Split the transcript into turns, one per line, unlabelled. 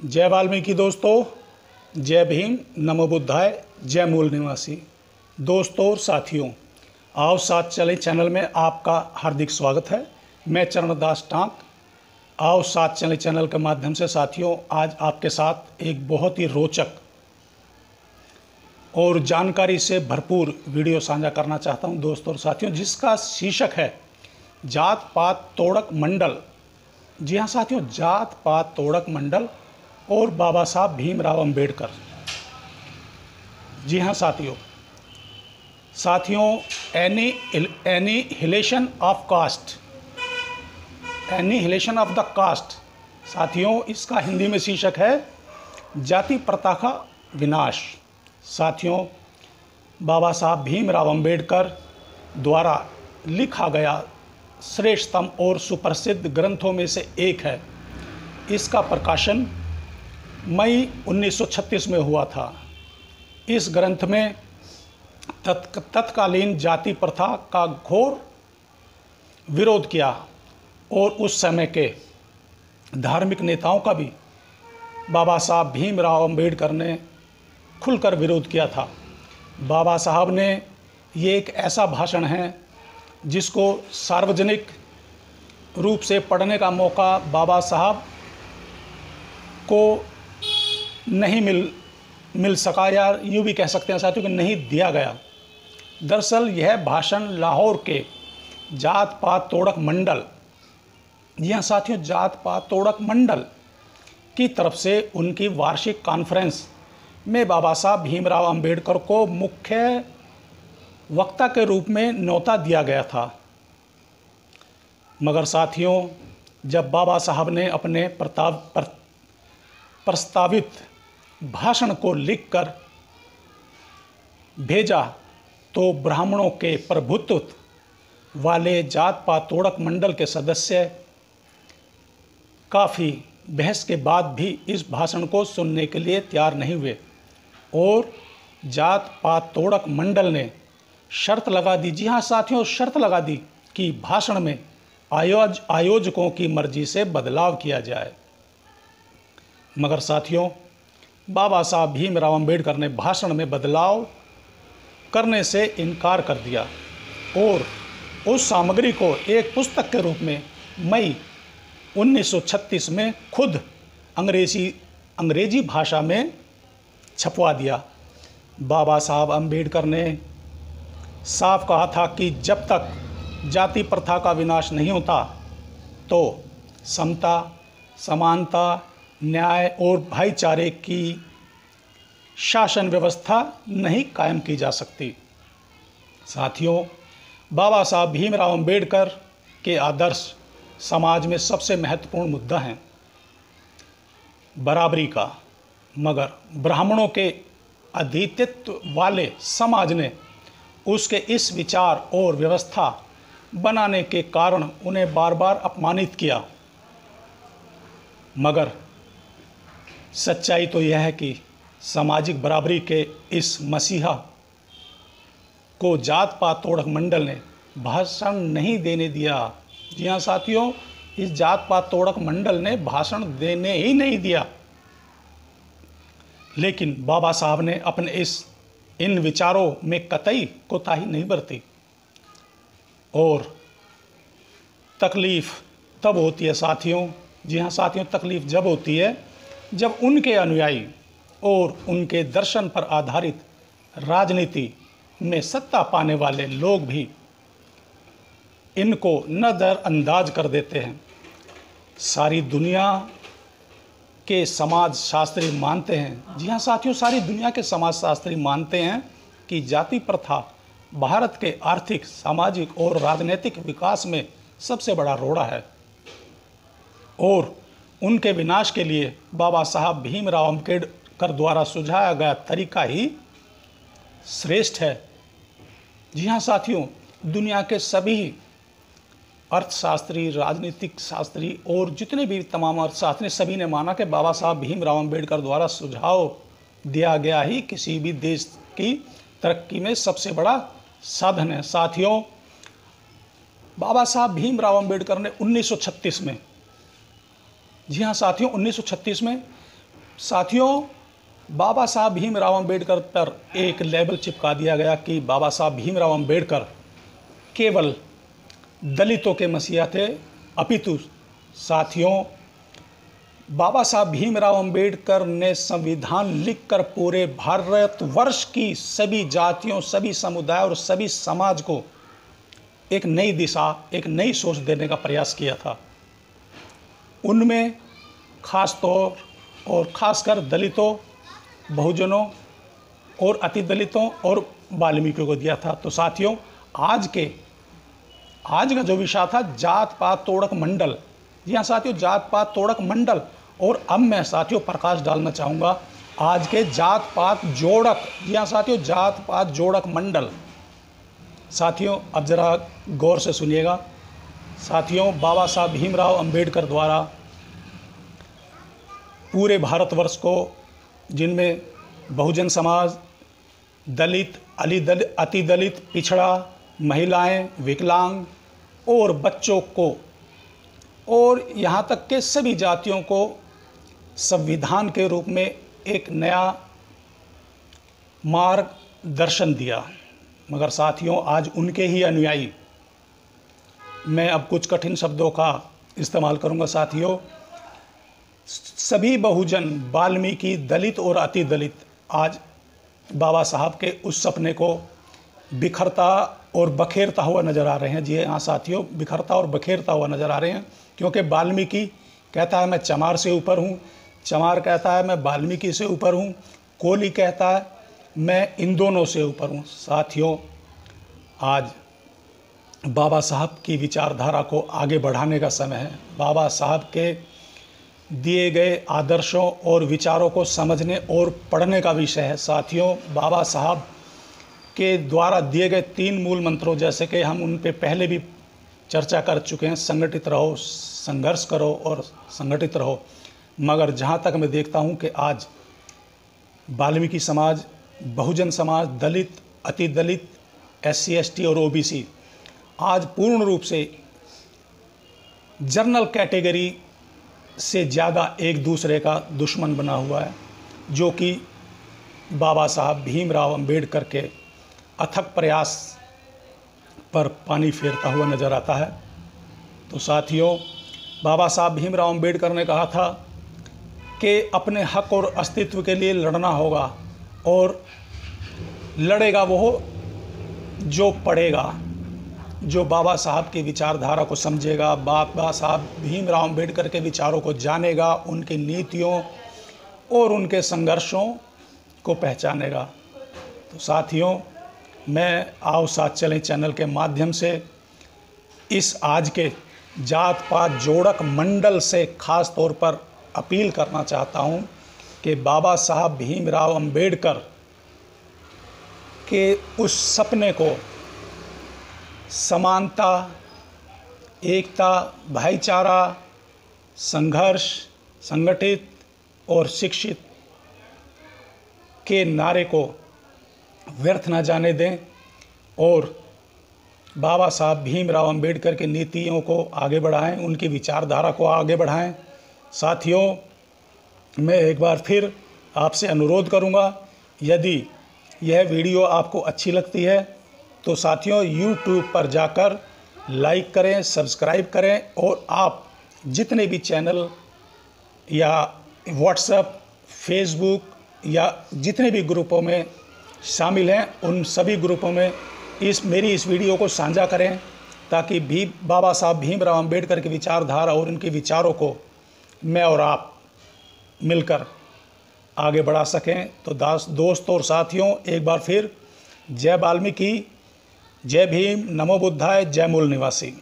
जय वाल्मीकि दोस्तों, जय भीम, नमो बुद्धाय, जय मूल निवासी। दोस्तों और साथियों, आओ साथ चलें चैनल में आपका हार्दिक स्वागत है। मैं चरणदास टांक। आओ साथ चलें चैनल के माध्यम से साथियों, आज आपके साथ एक बहुत ही रोचक और जानकारी से भरपूर वीडियो साझा करना चाहता हूं दोस्तों और साथियों, जिसका शीर्षक है जात पात तोड़क मंडल। जी हाँ साथियों, जात पात तोड़क मंडल और बाबा साहब भीमराव अंबेडकर। जी हाँ साथियों, annihilation of caste, annihilation of the caste. साथियों, इसका हिंदी में शीर्षक है जाति प्रथा का विनाश। साथियों, बाबा साहब भीमराव अंबेडकर द्वारा लिखा गया श्रेष्ठतम और सुप्रसिद्ध ग्रंथों में से एक है। इसका प्रकाशन मई 1936 में हुआ था। इस ग्रंथ में तत्कालीन जाति प्रथा का घोर विरोध किया और उस समय के धार्मिक नेताओं का भी बाबा साहब भीमराव अंबेडकर ने खुलकर विरोध किया था। बाबा साहब ने ये एक ऐसा भाषण है जिसको सार्वजनिक रूप से पढ़ने का मौका बाबा साहब को नहीं मिल सका, या यूँ भी कह सकते हैं साथियों कि नहीं दिया गया। दरअसल यह भाषण लाहौर के जात पात तोड़क मंडल, यह साथियों जात पात तोड़क मंडल की तरफ से उनकी वार्षिक कॉन्फ्रेंस में बाबा साहब भीमराव अंबेडकर को मुख्य वक्ता के रूप में न्योता दिया गया था। मगर साथियों, जब बाबा साहब ने अपने प्रस्तावित भाषण को लिखकर भेजा तो ब्राह्मणों के प्रभुत्व वाले जात पात तोड़क मंडल के सदस्य काफ़ी बहस के बाद भी इस भाषण को सुनने के लिए तैयार नहीं हुए और जात पात तोड़क मंडल ने शर्त लगा दी। जी हाँ साथियों, शर्त लगा दी कि भाषण में आयोजकों की मर्जी से बदलाव किया जाए। मगर साथियों, बाबा साहब भीमराव अंबेडकर ने भाषण में बदलाव करने से इनकार कर दिया और उस सामग्री को एक पुस्तक के रूप में मई 1936 में खुद अंग्रेजी भाषा में छपवा दिया। बाबा साहब अंबेडकर ने साफ कहा था कि जब तक जाति प्रथा का विनाश नहीं होता तो समता, समानता, न्याय और भाईचारे की शासन व्यवस्था नहीं कायम की जा सकती। साथियों, बाबा साहब भीमराव अंबेडकर के आदर्श समाज में सबसे महत्वपूर्ण मुद्दा हैं बराबरी का। मगर ब्राह्मणों के अधिपत्य वाले समाज ने उसके इस विचार और व्यवस्था बनाने के कारण उन्हें बार बार अपमानित किया। मगर सच्चाई तो यह है कि सामाजिक बराबरी के इस मसीहा को जात पात तोड़क मंडल ने भाषण नहीं देने दिया। जी हाँ साथियों, इस जात पात तोड़क मंडल ने भाषण देने ही नहीं दिया। लेकिन बाबा साहब ने अपने इन विचारों में कतई कोताही नहीं बरती और तकलीफ़ तब होती है साथियों। जी हाँ साथियों, तकलीफ़ जब होती है जब उनके अनुयायी और उनके दर्शन पर आधारित राजनीति में सत्ता पाने वाले लोग भी इनको नज़रअंदाज कर देते हैं। सारी दुनिया के समाजशास्त्री मानते हैं, जी हाँ साथियों, सारी दुनिया के समाजशास्त्री मानते हैं कि जाति प्रथा भारत के आर्थिक, सामाजिक और राजनीतिक विकास में सबसे बड़ा रोड़ा है और उनके विनाश के लिए बाबा साहब भीमराव अंबेडकर द्वारा सुझाया गया तरीका ही श्रेष्ठ है। जी हाँ साथियों, दुनिया के सभी अर्थशास्त्री, राजनीतिक शास्त्री और जितने भी तमाम अर्थशास्त्री सभी ने माना कि बाबा साहब भीमराव अंबेडकर द्वारा सुझाव दिया गया ही किसी भी देश की तरक्की में सबसे बड़ा साधन है। साथियों, बाबा साहब भीमराव अंबेडकर ने 1936 में, जी हाँ साथियों, 1936 में साथियों, बाबा साहब भीमराव अंबेडकर पर एक लेबल चिपका दिया गया कि बाबा साहब भीमराव अंबेडकर केवल दलितों के मसीहा थे, अपितु साथियों बाबा साहब भीमराव अंबेडकर ने संविधान लिखकर पूरे भारतवर्ष की सभी जातियों, सभी समुदाय और सभी समाज को एक नई दिशा, एक नई सोच देने का प्रयास किया था। उनमें खास तौर और खासकर दलितों, बहुजनों और अति दलितों और वाल्मीकियों को दिया था। तो साथियों, आज का जो विषय था जात पात तोड़क मंडल। जी हाँ साथियों, जात पात तोड़क मंडल। और अब मैं साथियों प्रकाश डालना चाहूँगा आज के जात पात जोड़क। जी हाँ साथियों, जात पात जोड़क मंडल। साथियों अब ज़रा गौर से सुनिएगा। साथियों, बाबा साहब भीमराव अंबेडकर द्वारा पूरे भारतवर्ष को, जिनमें बहुजन समाज, दलित, अति दलित, पिछड़ा, महिलाएं, विकलांग और बच्चों को और यहाँ तक के सभी जातियों को संविधान के रूप में एक नया मार्गदर्शन दिया। मगर साथियों, आज उनके ही अनुयायी, मैं अब कुछ कठिन शब्दों का इस्तेमाल करूँगा साथियों, सभी बहुजन, वाल्मीकि, दलित और अति दलित आज बाबा साहब के उस सपने को बिखरता और बखेरता हुआ नज़र आ रहे हैं। जी हाँ साथियों, बिखरता और बखेरता हुआ नज़र आ रहे हैं, क्योंकि वाल्मीकि कहता है मैं चमार से ऊपर हूँ, चमार कहता है मैं वाल्मीकि से ऊपर हूँ, कोली कहता है मैं इन दोनों से ऊपर हूँ। साथियों, आज बाबा साहब की विचारधारा को आगे बढ़ाने का समय है। बाबा साहब के दिए गए आदर्शों और विचारों को समझने और पढ़ने का विषय है। साथियों, बाबा साहब के द्वारा दिए गए 3 मूल मंत्रों, जैसे कि हम उन पे पहले भी चर्चा कर चुके हैं, संगठित रहो, संघर्ष करो और संगठित रहो। मगर जहाँ तक मैं देखता हूँ कि आज वाल्मीकि समाज, बहुजन समाज, दलित, अति दलित, SC ST और OBC आज पूर्ण रूप से जनरल कैटेगरी से ज़्यादा एक दूसरे का दुश्मन बना हुआ है, जो कि बाबा साहब भीमराव अंबेडकर के अथक प्रयास पर पानी फेरता हुआ नज़र आता है। तो साथियों, बाबा साहब भीमराव अंबेडकर ने कहा था कि अपने हक और अस्तित्व के लिए लड़ना होगा, और लड़ेगा वो जो पढ़ेगा, जो बाबा साहब की विचारधारा को समझेगा, बाबा साहब भीमराव अंबेडकर के विचारों को जानेगा, उनकी नीतियों और उनके संघर्षों को पहचानेगा। तो साथियों, मैं आओ साथ चलें चैनल के माध्यम से इस आज के जात पात जोड़क मंडल से खास तौर पर अपील करना चाहता हूं कि बाबा साहब भीमराव अंबेडकर के उस सपने को समानता, एकता, भाईचारा, संघर्ष, संगठित और शिक्षित के नारे को व्यर्थ न जाने दें, और बाबा साहब भीमराव अंबेडकर की नीतियों को आगे बढ़ाएं, उनकी विचारधारा को आगे बढ़ाएं। साथियों, मैं एक बार फिर आपसे अनुरोध करूंगा, यदि यह वीडियो आपको अच्छी लगती है तो साथियों YouTube पर जाकर लाइक करें, सब्सक्राइब करें, और आप जितने भी चैनल या WhatsApp, Facebook या जितने भी ग्रुपों में शामिल हैं, उन सभी ग्रुपों में मेरी इस वीडियो को साझा करें, ताकि बाबा साहब भीमराव अंबेडकर की विचारधारा और उनके विचारों को मैं और आप मिलकर आगे बढ़ा सकें। तो दोस्तों और साथियों, एक बार फिर जय वाल्मीकि, जय भीम, नमो बुद्धाय, जय मूल निवासी।